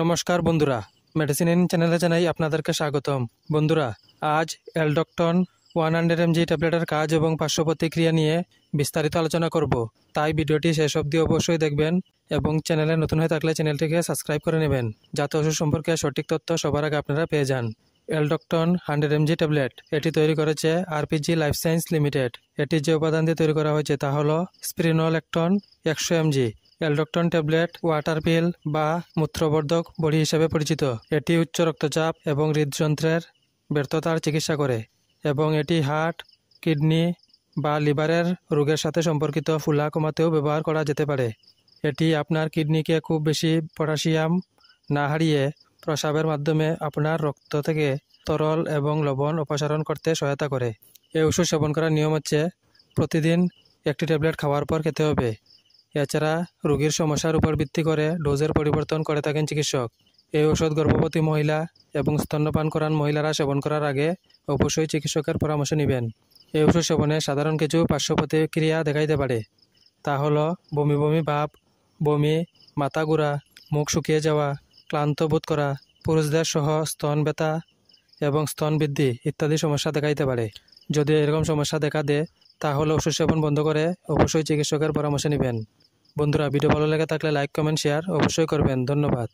নমস্কার বন্ধুরা, medicine in চ্যানেলে জানাই আপনাদেরকে স্বাগতম। বন্ধুরা, আজ এলডক্টন 100 mg ট্যাবলেটের কাজ এবং পার্শ্ব প্রতিক্রিয়া নিয়ে বিস্তারিত আলোচনা করব। তাই ভিডিওটি শেষ অবধি অবশ্যই দেখবেন এবং চ্যানেলে নতুন হয়ে থাকলে চ্যানেলটিকে সাবস্ক্রাইব করে নেবেন, যাতে ওষুধ সম্পর্কে সঠিক তথ্য সবার আগে আপনারা পেয়ে যান। এলডক্টন 100 mg ট্যাবলেট এটি তৈরি করেছে আরপিজি লাইফ সায়েন্স লিমিটেড। এটি যে উপাদান দিয়ে তৈরি করা হয়েছে তা হলো স্পিরিনোলেক্টন 100 mg। এলডক্টন ট্যাবলেট ওয়াটার পিল বা মূত্রবর্ধক বড়ি হিসেবে পরিচিত। এটি উচ্চ রক্তচাপ এবং হৃদযন্ত্রের ব্যর্থতার চিকিৎসা করে এবং এটি হার্ট, কিডনি বা লিভারের রোগের সাথে সম্পর্কিত ফুলা কমাতেও ব্যবহার করা যেতে পারে। এটি আপনার কিডনিকে খুব বেশি পটাশিয়াম না হারিয়ে প্রস্রাবের মাধ্যমে আপনার রক্ত থেকে তরল এবং লবণ অপসারণ করতে সহায়তা করে। এই ওষুধ সেবন করার নিয়ম হচ্ছে প্রতিদিন একটি ট্যাবলেট খাওয়ার পর খেতে হবে। এছাড়া রোগীর সমস্যার উপর ভিত্তি করে ডোজের পরিবর্তন করে থাকেন চিকিৎসক। এই ওষুধ গর্ভবতী মহিলা এবং স্তন্যপান করান মহিলারা সেবন করার আগে অবশ্যই চিকিৎসকের পরামর্শ নেবেন। এই ওষুধ সেবনে সাধারণ কিছু পার্শ্ব প্রতিক্রিয়া দেখা দিতে পারে। তা হলো বমি বমি ভাব, বমি, মাথা ঘোরা, মুখ শুকিয়ে যাওয়া, ক্লান্ত বোধ করা, পুরুষদের সহ স্তন ব্যথা এবং স্তন বৃদ্ধি ইত্যাদি সমস্যা দেখা দিতে পারে। যদি এরকম সমস্যা দেখা দেয় তাহলে ওষুধ সেবন বন্ধ করে অবশ্যই চিকিৎসকের পরামর্শ নেবেন। বন্ধুরা, ভিডিও ভালো লেগে থাকলে লাইক, কমেন্ট, শেয়ার অবশ্যই করবেন। ধন্যবাদ।